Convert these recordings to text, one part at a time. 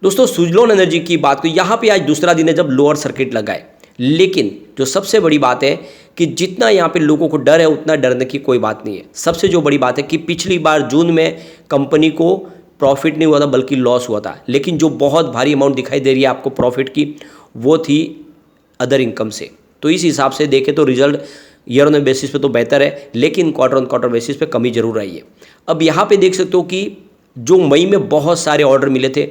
दोस्तों सुजलोन एनर्जी की बात करें, यहाँ पे आज दूसरा दिन है जब लोअर सर्किट लगा है। लेकिन जो सबसे बड़ी बात है कि जितना यहाँ पे लोगों को डर है उतना डरने की कोई बात नहीं है। सबसे जो बड़ी बात है कि पिछली बार जून में कंपनी को प्रॉफिट नहीं हुआ था बल्कि लॉस हुआ था, लेकिन जो बहुत भारी अमाउंट दिखाई दे रही है आपको प्रॉफिट की वो थी अदर इनकम से। तो इस हिसाब से देखें तो रिजल्ट ईयर ऑन बेसिस पे तो बेहतर है, लेकिन क्वार्टर ऑन क्वार्टर बेसिस पे कमी जरूर आई है। अब यहाँ पे देख सकते हो कि जो मई में बहुत सारे ऑर्डर मिले थे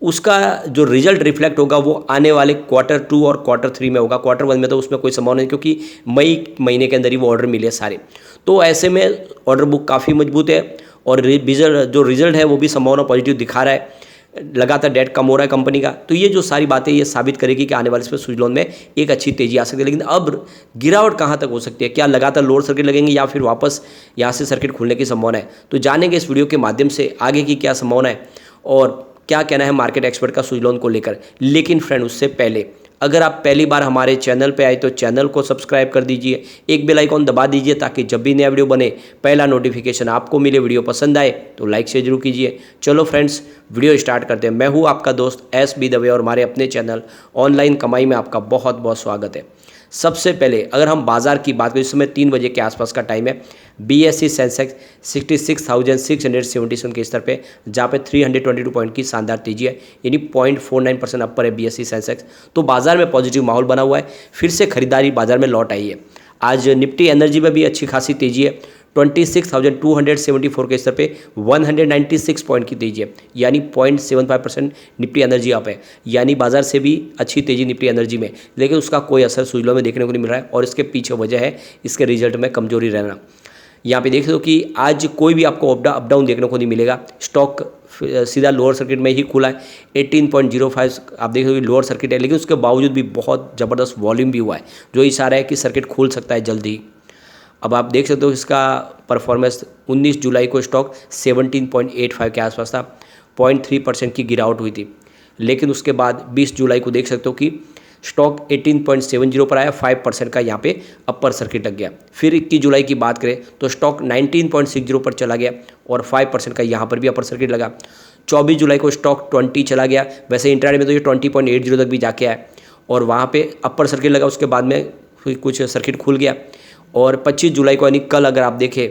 उसका जो रिजल्ट रिफ्लेक्ट होगा वो आने वाले क्वार्टर 2 और क्वार्टर 3 में होगा। क्वार्टर 1 में तो उसमें कोई संभावना नहीं, क्योंकि मई महीने के अंदर ही वो ऑर्डर मिले सारे। तो ऐसे में ऑर्डर बुक काफ़ी मजबूत है और जो रिजल्ट है वो भी संभावना पॉजिटिव दिखा रहा है। लगातार डेट कम हो रहा है कंपनी का। तो ये जो सारी बातें ये साबित करेगी कि आने वाले इसमें सुजलोन में एक अच्छी तेजी आ सकती है। लेकिन अब गिरावट कहाँ तक हो सकती है, क्या लगातार लोअर सर्किट लगेंगे या फिर वापस यहाँ से सर्किट खुलने की संभावना है, तो जानेंगे इस वीडियो के माध्यम से आगे की क्या संभावना है और क्या कहना है मार्केट एक्सपर्ट का सुजलोन को लेकर। लेकिन फ्रेंड उससे पहले अगर आप पहली बार हमारे चैनल पे आए तो चैनल को सब्सक्राइब कर दीजिए, एक बेल आइकॉन दबा दीजिए ताकि जब भी नया वीडियो बने पहला नोटिफिकेशन आपको मिले। वीडियो पसंद आए तो लाइक शेयर जरूर कीजिए। चलो फ्रेंड्स वीडियो स्टार्ट करते हैं। मैं हूँ आपका दोस्त SB दवे और हमारे अपने चैनल ऑनलाइन कमाई में आपका बहुत बहुत स्वागत है। सबसे पहले अगर हम बाजार की बात करें, इस समय 3 बजे के आसपास का टाइम है। BSE सेंसेक्स 66,677 के स्तर पे, जहाँ पे 322 पॉइंट की शानदार तेजी है, यानी 0.49% अपर है BSE सेंसेक्स। तो बाजार में पॉजिटिव माहौल बना हुआ है, फिर से खरीदारी बाजार में लौट आई है। आज निफ्टी एनर्जी में भी अच्छी खासी तेजी है। 26,274 के स्तर पे 196 पॉइंट की तेजी है, यानी 0.75% निफ्टी एनर्जी अप है, यानी बाजार से भी अच्छी तेजी निफ्टी एनर्जी में। लेकिन उसका कोई असर सुजलों में देखने को नहीं मिल रहा है और इसके पीछे वजह है इसके रिजल्ट में कमजोरी रहना। यहाँ पे देख सकते हो कि आज कोई भी आपको अप डाउन देखने को नहीं मिलेगा। स्टॉक सीधा लोअर सर्किट में ही खुला है। 18.05 आप देख सकते हो लोअर सर्किट है, लेकिन उसके बावजूद भी बहुत ज़बरदस्त वॉल्यूम भी हुआ है, जो इशारा है कि सर्किट खुल सकता है जल्द ही। अब आप देख सकते हो इसका परफॉर्मेंस 19 जुलाई को स्टॉक 17.85 के आसपास था, 0.3% की गिरावट हुई थी। लेकिन उसके बाद 20 जुलाई को देख सकते हो कि स्टॉक 18.70 पर आया, 5% का यहाँ पे अपर सर्किट लग गया। फिर 21 जुलाई की बात करें तो स्टॉक 19.60 पर चला गया और 5% का यहाँ पर भी अपर सर्किट लगा। 24 जुलाई को स्टॉक 20 चला गया, वैसे इंट्राडे में तो ये 20.80 तक भी जाके आया और वहाँ पे अपर सर्किट लगा। उसके बाद में कुछ सर्किट खुल गया और 25 जुलाई को यानी कल अगर आप देखें,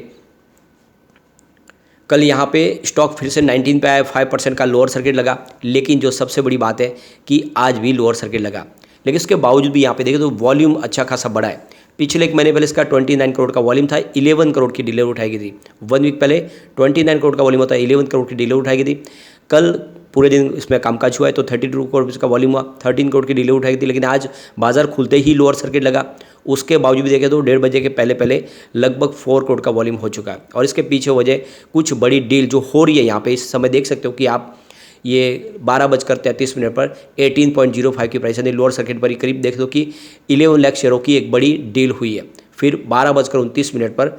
कल यहाँ पे स्टॉक फिर से 19 पे आया, 5% का लोअर सर्किट लगा। लेकिन जो सबसे बड़ी बात है कि आज भी लोअर सर्किट लगा, लेकिन इसके बावजूद भी यहाँ पे देखें तो वॉल्यूम अच्छा खासा बढ़ा है। पिछले एक महीने पहले इसका 29 करोड़ का वॉल्यूम था, 11 करोड़ की डिलीवरी उठाई गई थी। 1 वीक पहले 29 करोड़ का वॉल्यूम होता है, 11 करोड़ की डिलीवरी उठाई गई थी। कल पूरे दिन इसमें कामकाज हुआ है तो 32 करोड़ का वॉल्यूम हुआ, 13 करोड़ की डिलीवरी उठाई गई थी। लेकिन आज बाजार खुलते ही लोअर सर्किट लगा। उसके बावजूद भी देखें तो 1:30 बजे के पहले लगभग 4 करोड़ का वॉल्यूम हो चुका है और इसके पीछे वजह कुछ बड़ी डील जो हो रही है यहाँ पे इस समय देख सकते हो कि आप ये 12:33 पर 18.05 की प्राइस यानी लोअर सर्किट पर ही करीब देख दो कि 11 लाख शेयरों की एक बड़ी डील हुई है। फिर 12:29 पर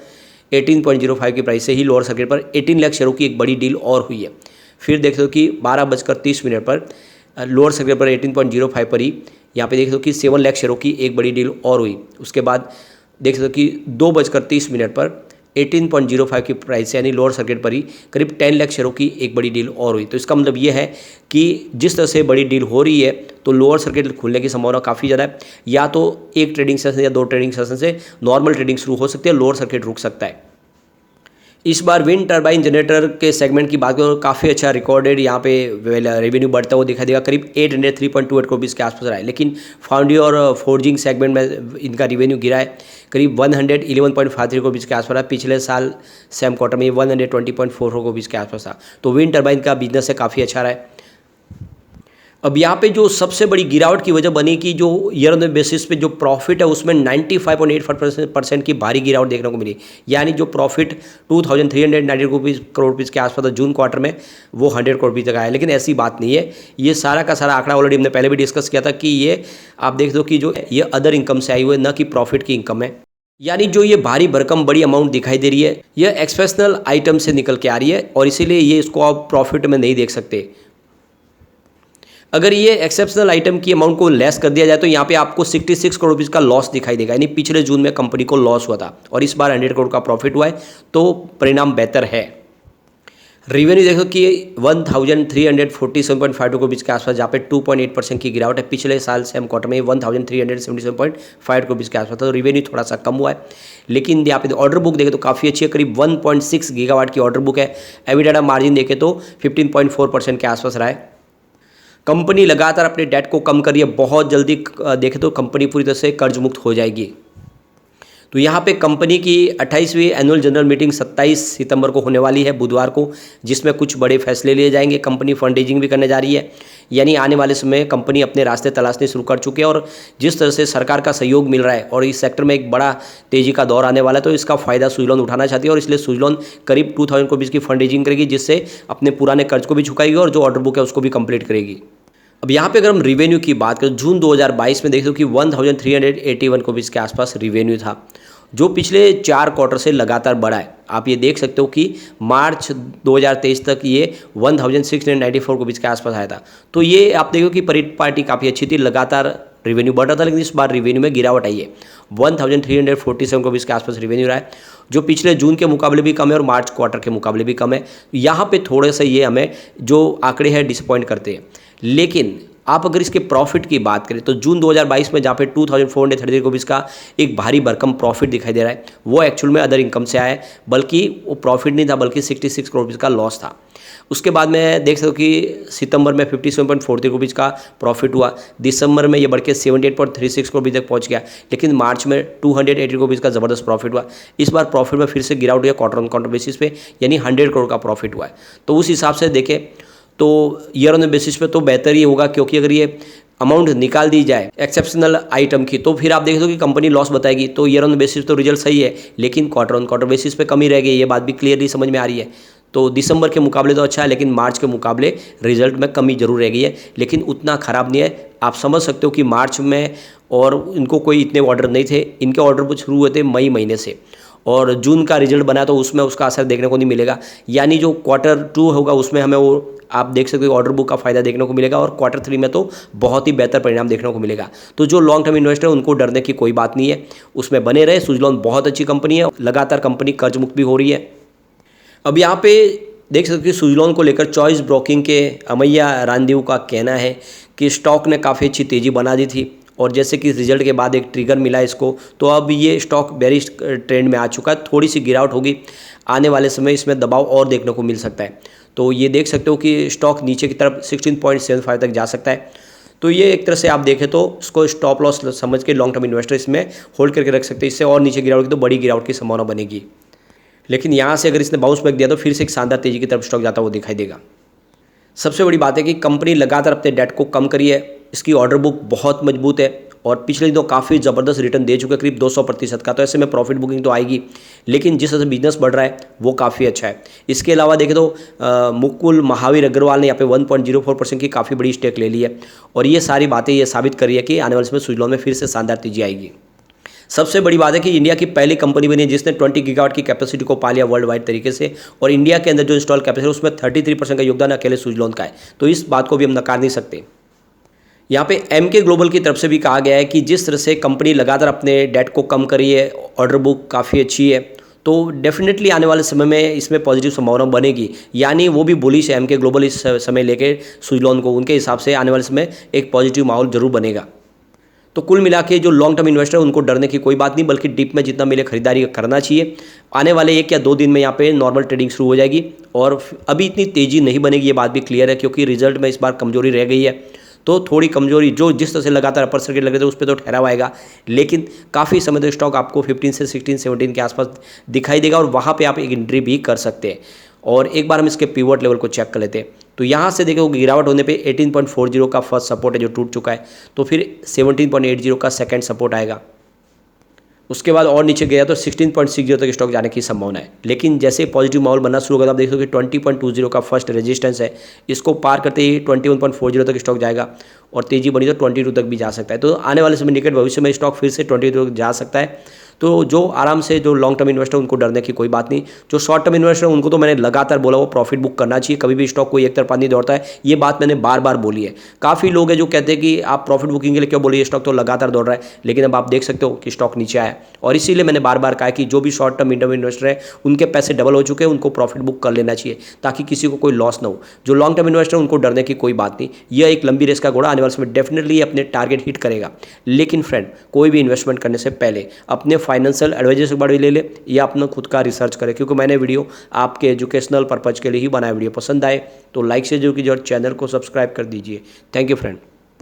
18.05 की प्राइस से ही लोअर सर्किट पर 18 लाख शेयरों की एक बड़ी डील और हुई है। फिर देख दो कि 12:30 पर लोअर सर्किट पर 18.05 पर ही यहाँ पे देख दो कि 7 लाख शेयरों की एक बड़ी डील और हुई। उसके बाद देख सकते हो कि 2:30 पर 18.05 की प्राइस यानी लोअर सर्किट पर ही करीब 10 लाख शेयरों की एक बड़ी डील और हुई। तो इसका मतलब ये है कि जिस तरह से बड़ी डील हो रही है तो लोअर सर्किट खुलने की संभावना काफ़ी ज़्यादा है। या तो एक ट्रेडिंग सेशन या 2 ट्रेडिंग सेशन से नॉर्मल ट्रेडिंग शुरू हो सकती है, लोअर सर्किट रुक सकता है। इस बार विंड टर्बाइन जनरेटर के सेगमेंट की बात करें तो काफ़ी अच्छा रिकॉर्डेड यहाँ पे रेवेन्यू बढ़ता हुआ दिखाई देगा, करीब 803.28 करोड़ के आसपास रहा है। लेकिन फाउंड्री और फोर्जिंग सेगमेंट में इनका रेवेन्यू गिरा है, करीब 111.53 करोड़ के आसपास रहा। पिछले साल सेम क्वार्टर में 120.44 करोड़ के आसपास था। तो विंड टर्बाइन का बिजनेस है काफ़ी अच्छा रहा है। अब यहाँ पे जो सबसे बड़ी गिरावट की वजह बनी कि जो ईयर ऑन बेसिस पे जो प्रॉफिट है उसमें 95.85% की भारी गिरावट देखने को मिली। यानी जो प्रॉफिट 2390 करोड़ रुपीज़ के आसपास था जून क्वार्टर में, वो 100 करोड़ रुपये तक आया। लेकिन ऐसी बात नहीं है, ये सारा का सारा आंकड़ा ऑलरेडी हमने पहले भी डिस्कस किया था कि ये आप देख दो कि जो ये अदर इनकम से आई हुई है, न कि प्रॉफिट की इनकम है। यानी जो ये भारी भरकम बड़ी अमाउंट दिखाई दे रही है यह एक्सेप्शनल आइटम से निकल के आ रही है और इसीलिए ये इसको आप प्रॉफिट में नहीं देख सकते। अगर ये एक्सेप्शनल आइटम की अमाउंट को लेस कर दिया जाए तो यहाँ पे आपको 66 करोड़ रुपीज़ का लॉस दिखाई देगा। यानी पिछले जून में कंपनी को लॉस हुआ था और इस बार 100 करोड़ का प्रॉफिट हुआ है, तो परिणाम बेहतर है। रेवेन्यू देखो कि 1347.52 के बीच के आसपास, जहाँ पे 2.8% की गिरावट है। पिछले साल सेम क्वार्टर में 1377.5 के बीच के आसपास था, तो रेवेन्यू थोड़ा सा कम हुआ है। लेकिन यहाँ पे ऑर्डर बुक देखें तो काफ़ी अच्छी है, करीब 1.6 गीगावाट की ऑर्डर बुक है। एबिटाडा मार्जिन देखें तो 15.4% के आसपास रहा है। कंपनी लगातार अपने डेट को कम कर रही है, बहुत जल्दी देखें तो कंपनी पूरी तरह से कर्ज मुक्त हो जाएगी। तो यहाँ पे कंपनी की 28वीं एनुअल जनरल मीटिंग 27 सितंबर को होने वाली है, बुधवार को, जिसमें कुछ बड़े फैसले लिए जाएंगे। कंपनी फंड रेजिंग भी करने जा रही है, यानी आने वाले समय कंपनी अपने रास्ते तलाशने शुरू कर चुके हैं। और जिस तरह से सरकार का सहयोग मिल रहा है और इस सेक्टर में एक बड़ा तेजी का दौर आने वाला है, तो इसका फ़ायदा सुजलॉन उठाना चाहती है। और इसलिए सुजलॉन करीब 2000 करोड़ की फंड रेजिंग करेगी, जिससे अपने पुराने कर्ज को भी चुकाएगी और जो ऑर्डर बुक है उसको भी कंप्लीट करेगी। अब यहाँ पे अगर हम रिवेन्यू की बात करें, जून 2022 में देख दो कि 1381 करोड़ के आसपास रिवेन्यू था, जो पिछले 4 क्वार्टर से लगातार बढ़ा है। आप ये देख सकते हो कि मार्च 2023 तक ये 1694 करोड़ के आसपास आया था। तो ये आप देखो कि पार्टी काफ़ी अच्छी थी, लगातार रेवेन्यू बढ़ रहा था। लेकिन इस बार रेवेन्यू में गिरावट आई है, 1347 करोड़ के आसपास रेवेन्यू रहा है, जो पिछले जून के मुकाबले भी कम है और मार्च क्वार्टर के मुकाबले भी कम है। यहाँ पे थोड़े से ये हमें जो आंकड़े हैं डिसअपॉइंट करते हैं। लेकिन आप अगर इसके प्रॉफिट की बात करें तो जून 2022 में जहाँ पे 2433 करोड़ का एक भारी भरकम प्रॉफिट दिखाई दे रहा है, वो एक्चुअल में अदर इनकम से आया है, बल्कि वो प्रॉफिट नहीं था, बल्कि 66 करोड़ का लॉस था। उसके बाद में देख सकते हो कि सितंबर में 57.43 करोड़ का प्रॉफिट हुआ, दिसंबर में ये बढ़ के 78.36 करोड़ तक पहुंच गया, लेकिन मार्च में 280 करोड़ का ज़बरदस्त प्रॉफिट हुआ। इस बार प्रॉफिट में फिर से गिरावट हुई क्वार्टर ऑन क्वार्टर बेसिस पे, यानी 100 करोड़ का प्रॉफिट हुआ है। तो उस हिसाब से देखें तो ईयर ऑन बेसिस पे तो बेहतर ही होगा, क्योंकि अगर ये अमाउंट निकाल दी जाए एक्सेप्शनल आइटम की, तो फिर आप देख दो कि कंपनी लॉस बताएगी। तो ईयर ऑन बेसिस तो रिजल्ट सही है, लेकिन क्वार्टर ऑन क्वार्टर बेसिस पे कमी रह गई, ये बात भी क्लियरली समझ में आ रही है। तो दिसंबर के मुकाबले तो अच्छा है, लेकिन मार्च के मुकाबले रिजल्ट में कमी जरूर रह गई है, लेकिन उतना ख़राब नहीं है। आप समझ सकते हो कि मार्च में और इनको कोई इतने ऑर्डर नहीं थे, इनके ऑर्डर शुरू हुए थे मई महीने से, और जून का रिजल्ट बना तो उसमें उसका असर देखने को नहीं मिलेगा। यानी जो क्वार्टर 2 होगा उसमें हमें वो आप देख सकते हो ऑर्डर बुक का फायदा देखने को मिलेगा, और क्वार्टर 3 में तो बहुत ही बेहतर परिणाम देखने को मिलेगा। तो जो लॉन्ग टर्म इन्वेस्टर है उनको डरने की कोई बात नहीं है, उसमें बने रहे। सुजलॉन बहुत अच्छी कंपनी है, लगातार कंपनी कर्ज मुक्त भी हो रही है। अब यहाँ पे देख सकते हो सुजलॉन को लेकर चॉइस ब्रोकिंग के अमैया रानदेव का कहना है कि स्टॉक ने काफ़ी अच्छी तेज़ी बना दी थी, और जैसे कि रिजल्ट के बाद एक ट्रिगर मिला इसको, तो अब ये स्टॉक बेरिश ट्रेंड में आ चुका है। थोड़ी सी गिरावट होगी, आने वाले समय इसमें दबाव और देखने को मिल सकता है। तो ये देख सकते हो कि स्टॉक नीचे की तरफ 16.75 तक जा सकता है। तो ये एक तरह से आप देखें तो इसको स्टॉप लॉस समझ के लॉन्ग टर्म इन्वेस्टर इसमें होल्ड करके रख सकते हैं। इससे और नीचे गिरावट की तो बड़ी गिरावट की संभावना बनेगी, लेकिन यहाँ से अगर इसने बाउंस बैक दिया तो फिर से एक शानदार तेजी की तरफ स्टॉक जाता हुआ दिखाई देगा। सबसे बड़ी बात है कि कंपनी लगातार अपने डेट को कम करी है, इसकी ऑर्डर बुक बहुत मजबूत है, और पिछले दिनों काफ़ी ज़बरदस्त रिटर्न दे चुके हैं, करीब 200% का। तो ऐसे में प्रॉफिट बुकिंग तो आएगी, लेकिन जिस तरह से बिजनेस बढ़ रहा है वो काफ़ी अच्छा है। इसके अलावा देखें तो मुकुल महावीर अग्रवाल ने यहाँ पे 1.04% की काफ़ी बड़ी स्टेक ले ली है, और ये सारी बातें ये साबित कर रही है कि आने वाले समय सुजलॉन में फिर से शानदार तेजी आएगी। सबसे बड़ी बात है कि इंडिया की पहली कंपनी बनी है जिसने 20 गीगावाट की कैपेसिटी को पा लिया वर्ल्ड वाइड तरीके से, और इंडिया के अंदर जो इंस्टॉल कैपेसिटी है उसमें 33% का योगदान अकेले सुजलॉन का है। तो इस बात को भी हम नकार नहीं सकते। यहाँ पे एमके ग्लोबल की तरफ से भी कहा गया है कि जिस तरह से कंपनी लगातार अपने डेट को कम करी है, ऑर्डर बुक काफ़ी अच्छी है, तो डेफिनेटली आने वाले समय में इसमें पॉजिटिव संभावना बनेगी। यानी वो भी बुलिश है एमके ग्लोबल इस समय लेके सुजलॉन को, उनके हिसाब से आने वाले समय एक पॉजिटिव माहौल जरूर बनेगा। तो कुल मिला के जो लॉन्ग टर्म इन्वेस्टर है उनको डरने की कोई बात नहीं, बल्कि डिप में जितना मिले खरीदारी करना चाहिए। आने वाले 1 या 2 दिन में यहाँ पे नॉर्मल ट्रेडिंग शुरू हो जाएगी, और अभी इतनी तेज़ी नहीं बनेगी, ये बात भी क्लियर है, क्योंकि रिजल्ट में इस बार कमजोरी रह गई है। तो थोड़ी कमजोरी जो जिस तरह से लगातार अपर सर्किट लगे थे उस पर तो ठहराव आएगा, लेकिन काफ़ी समय तक स्टॉक आपको 15 से 16, 17 के आसपास दिखाई देगा, और वहाँ पे आप एक एंट्री भी कर सकते हैं। और एक बार हम इसके पिवट लेवल को चेक कर लेते हैं, तो यहाँ से देखो गिरावट होने पे 18.40 का फर्स्ट सपोर्ट है जो टूट चुका है, तो फिर 17.80 का सेकंड सपोर्ट आएगा। उसके बाद और नीचे गया तो 16.60 तक स्टॉक जाने की संभावना है। लेकिन जैसे पॉजिटिव माहौल बनना शुरू होगा तो आप देख सकते हो कि 20.20 का फर्स्ट रेजिस्टेंस है, इसको पार करते ही 21.40 तक स्टॉक जाएगा। और तेज़ी बढ़ी तो 22 तक भी जा सकता है। तो आने वाले समय निकट भविष्य में स्टॉक फिर से 22 तक जा सकता है। तो जो आराम से जो लॉन्ग टर्म इन्वेस्टर उनको डरने की कोई बात नहीं। जो शॉर्ट टर्म इन्वेस्टर उनको तो मैंने लगातार बोला वो प्रॉफिट बुक करना चाहिए, कभी भी स्टॉक कोई एक तरफा नहीं दौड़ता है, ये बात मैंने बार बार बोली है। काफ़ी लोग हैं जो कहते हैं कि आप प्रॉफिट बुकिंग के लिए क्यों बोलिए, स्टॉक तो लगातार दौड़ रहा है, लेकिन अब आप देख सकते हो कि स्टॉक नीचे आया। और इसीलिए मैंने बार बार कहा कि जो भी शॉर्ट टर्म इंटरम इन्वेस्टर है उनके पैसे डबल हो चुके हैं, उनको प्रॉफिट बुक कर लेना चाहिए ताकि किसी को कोई लॉस ना हो। जो लॉन्ग टर्म इन्वेस्टर उनको डरने की कोई बात नहीं, यह एक लंबी रेस का घोड़ा आने वाले समय डेफिनेटली अपने टारगेट हिट करेगा। लेकिन फ्रेंड, कोई भी इन्वेस्टमेंट करने से पहले अपने फाइनेंशियल एडवाइजर से बड़ी ले ले या अपना खुद का रिसर्च करें, क्योंकि मैंने वीडियो आपके एजुकेशनल पर्पज के लिए ही बनाया। वीडियो पसंद आए तो लाइक से जो कीजिए और चैनल को सब्सक्राइब कर दीजिए। Thank you friend.